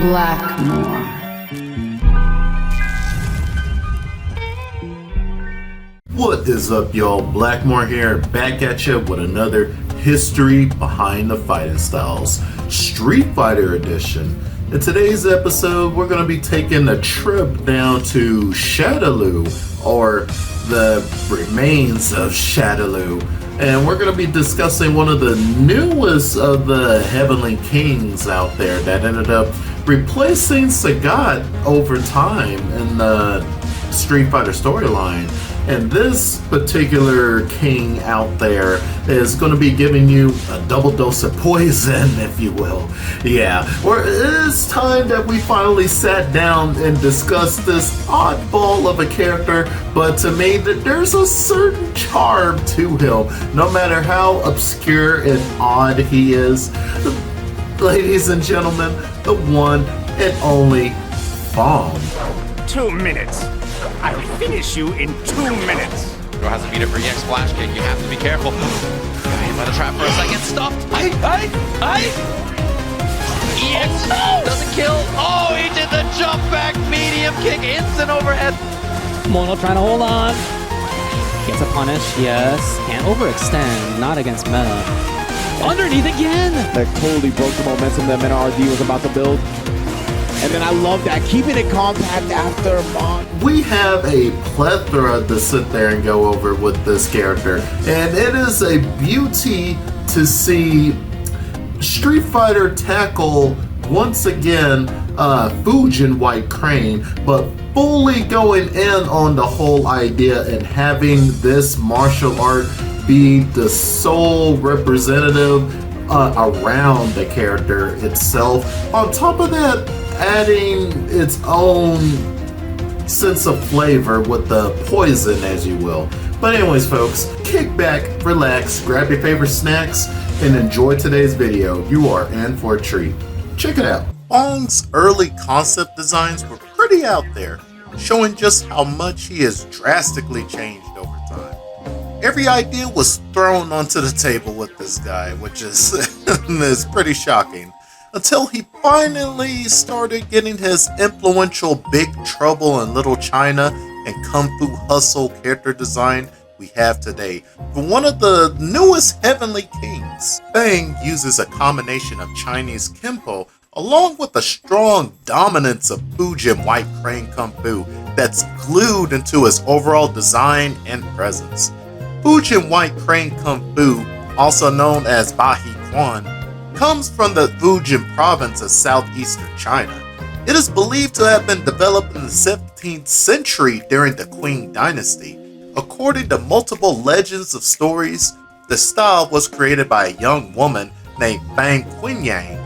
Blackmore. What is up, y'all? Blackmore here, back at you with another History Behind the Fighting Styles Street Fighter Edition. In today's episode, we're going to be taking a trip down to Shadaloo, or the remains of Shadaloo, and we're going to be discussing one of the newest of the Heavenly Kings out there that ended up replacing Sagat over time in the Street Fighter storyline. And this particular king out there is going to be giving you a double dose of poison, if you will. Yeah, it's time that we finally sat down and discussed this oddball of a character, but to me, there's a certain charm to him, no matter how obscure and odd he is. Ladies and gentlemen, the one and only Fong. 2 minutes. I'll finish you in 2 minutes. Bro has to beat it for EX splash kick. You have to be careful. Got hit by the trap for a second. Stopped. EX doesn't kill. Oh, he did the jump back medium kick. Instant overhead. Mono trying to hold on. Gets a punish, yes. Can't overextend, not against meta. Underneath again! That totally broke the momentum that Meta RD was about to build. And then I love that, keeping it compact after Bond. We have a plethora to sit there and go over with this character, and it is a beauty to see Street Fighter tackle once again Fujin White Crane, but fully going in on the whole idea and having this martial art be the sole representative around the character itself. On top of that, adding its own sense of flavor with the poison, as you will. But anyways, folks, kick back, relax, grab your favorite snacks, and enjoy today's video. You are in for a treat. Check it out. Fong's early concept designs were pretty out there, showing just how much he has drastically changed over time. Every idea was thrown onto the table with this guy, which is, is pretty shocking. Until he finally started getting his influential Big Trouble in Little China and Kung Fu Hustle character design we have today. For one of the newest Heavenly Kings, Fang uses a combination of Chinese Kempo along with a strong dominance of Fujin White Crane Kung Fu that's glued into his overall design and presence. Fujin White Crane Kung Fu, also known as Bahi Quan, comes from the Fujin province of southeastern China. It is believed to have been developed in the 17th century during the Qing dynasty. According to multiple legends of stories, the style was created by a young woman named Fang Qinyang,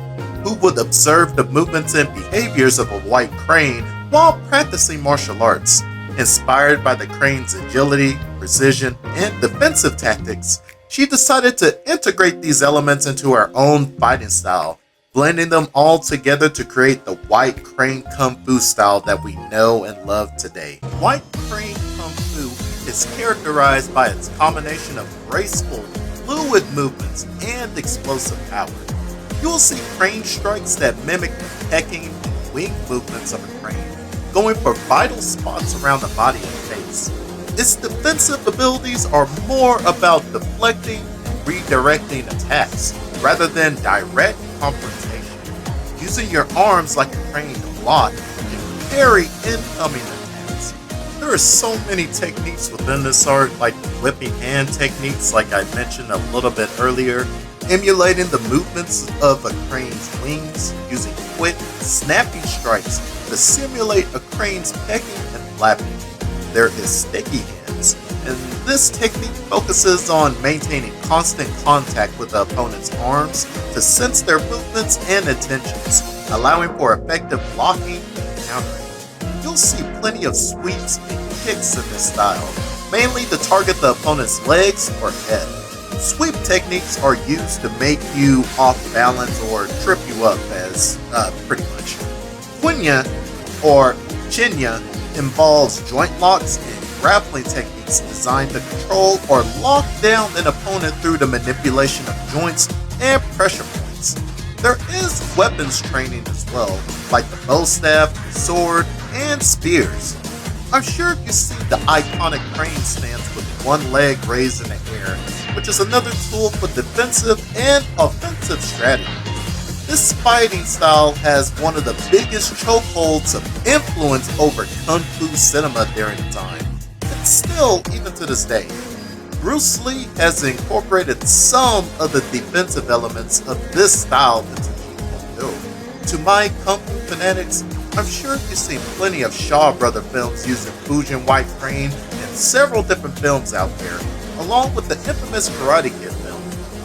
who would observe the movements and behaviors of a white crane while practicing martial arts. Inspired by the crane's agility, precision, and defensive tactics, she decided to integrate these elements into her own fighting style, blending them all together to create the White Crane Kung Fu style that we know and love today. White Crane Kung Fu is characterized by its combination of graceful, fluid movements and explosive power. You will see crane strikes that mimic the pecking and wing movements of a crane, going for vital spots around the body and face. Its defensive abilities are more about deflecting and redirecting attacks rather than direct confrontation, using your arms like a crane to block and parry incoming attacks. There are so many techniques within this art, like whipping hand techniques like I mentioned a little bit earlier, emulating the movements of a crane's wings, using quick, snappy strikes to simulate a crane's pecking and flapping. There is sticky hands, and this technique focuses on maintaining constant contact with the opponent's arms to sense their movements and intentions, allowing for effective blocking and countering. You'll see plenty of sweeps and kicks in this style, mainly to target the opponent's legs or head. Sweep techniques are used to make you off balance or trip you up, as pretty much. Quinya, or Chinya, involves joint locks and grappling techniques designed to control or lock down an opponent through the manipulation of joints and pressure points. there is weapons training as well, like the bow staff, sword, and spears. I'm sure you've seen the iconic crane stance with one leg raised in the air, which is another tool for defensive and offensive strategy. This fighting style has one of the biggest chokeholds of influence over kung fu cinema during the time, and still even to this day. Bruce Lee has incorporated some of the defensive elements of this style into Jeet Kune Do. To my kung fu fanatics, I'm sure you've seen plenty of Shaw Brother films using Fujin white crane and several different films out there, along with the infamous Karate Kid film.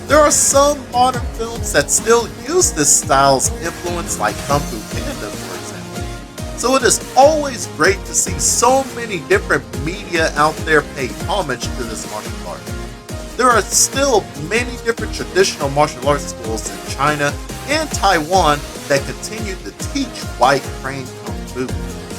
There are some modern films that still use this style's influence, like Kung Fu Panda, for example. So it is always great to see so many different media out there pay homage to this martial art. There are still many different traditional martial arts schools in China and Taiwan that continue to teach white crane Kung Fu,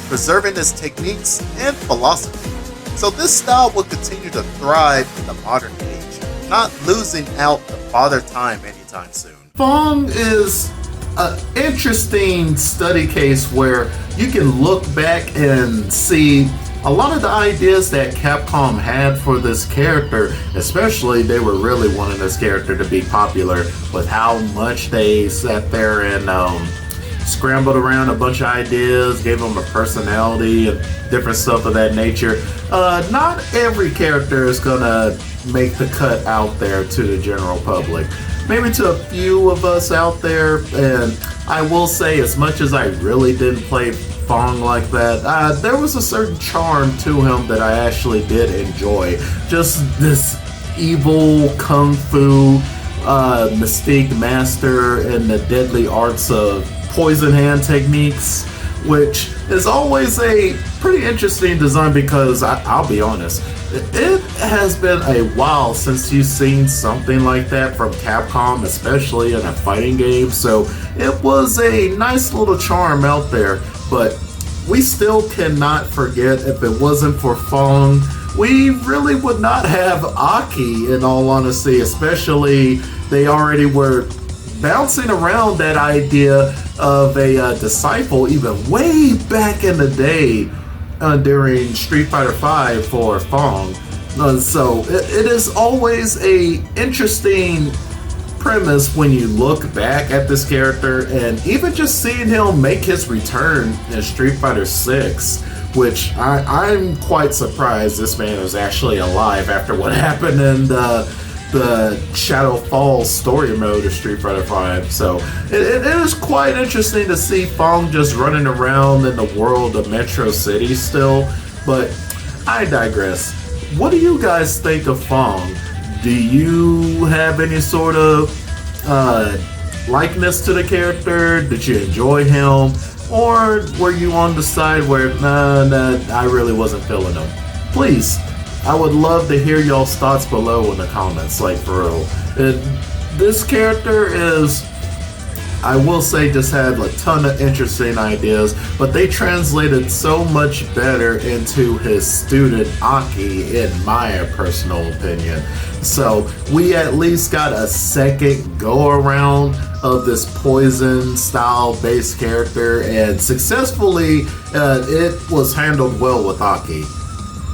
preserving its techniques and philosophy. So this style will continue to thrive in the modern age, not losing out to Father Time anytime soon. Fong is an interesting study case where you can look back and see a lot of the ideas that Capcom had for this character, especially they were really wanting this character to be popular with how much they sat there and scrambled around a bunch of ideas, gave them a personality and different stuff of that nature. Not every character is gonna make the cut out there to the general public. Maybe to a few of us out there, and I will say, as much as I really didn't play Fong like that, there was a certain charm to him that I actually did enjoy. Just this evil kung fu mystique master and the deadly arts of poison hand techniques, which is always a pretty interesting design because I'll be honest, it has been a while since you've seen something like that from Capcom, especially in a fighting game, so it was a nice little charm out there. But we still cannot forget, if it wasn't for Fong, we really would not have Aki, in all honesty. Especially, they already were bouncing around that idea of a disciple even way back in the day during Street Fighter V for Fong. So it is always a interesting premise when you look back at this character, and even just seeing him make his return in Street Fighter 6, which I'm quite surprised this man is actually alive after what happened in the Shadow Falls story mode of Street Fighter V. So it is quite interesting to see Fong just running around in the world of Metro City still, but I digress. What do you guys think of Fong? Do you have any sort of likeness to the character? Did you enjoy him? Or were you on the side where, nah, I really wasn't feeling him? Please, I would love to hear y'all's thoughts below in the comments, like for real. This character is, I will say, just had a ton of interesting ideas, but they translated so much better into his student Aki, in my personal opinion. So we at least got a second go around of this poison style based character, and successfully it was handled well with Aki.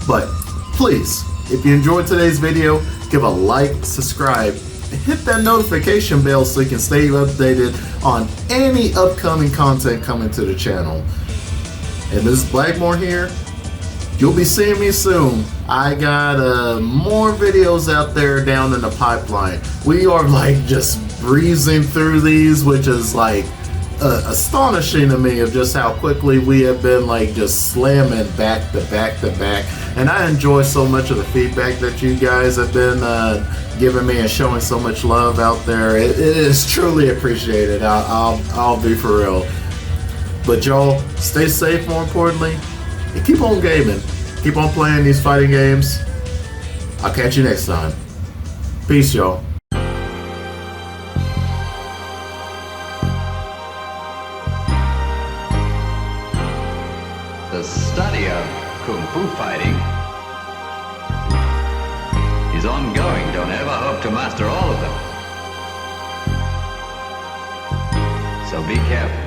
But please, if you enjoyed today's video, give a like, subscribe, and hit that notification bell so you can stay updated on any upcoming content coming to the channel. And this is Blackmore here. You'll be seeing me soon. I got more videos out there down in the pipeline. We are like just breezing through these, which is like astonishing to me of just how quickly we have been like just slamming back to back to back. And I enjoy so much of the feedback that you guys have been giving me and showing so much love out there. It is truly appreciated. I'll be for real. But y'all, stay safe more importantly, and keep on gaming. Keep on playing these fighting games. I'll catch you next time. Peace, y'all. The study of kung fu fighting is ongoing. Don't ever hope to master all of them. so be careful.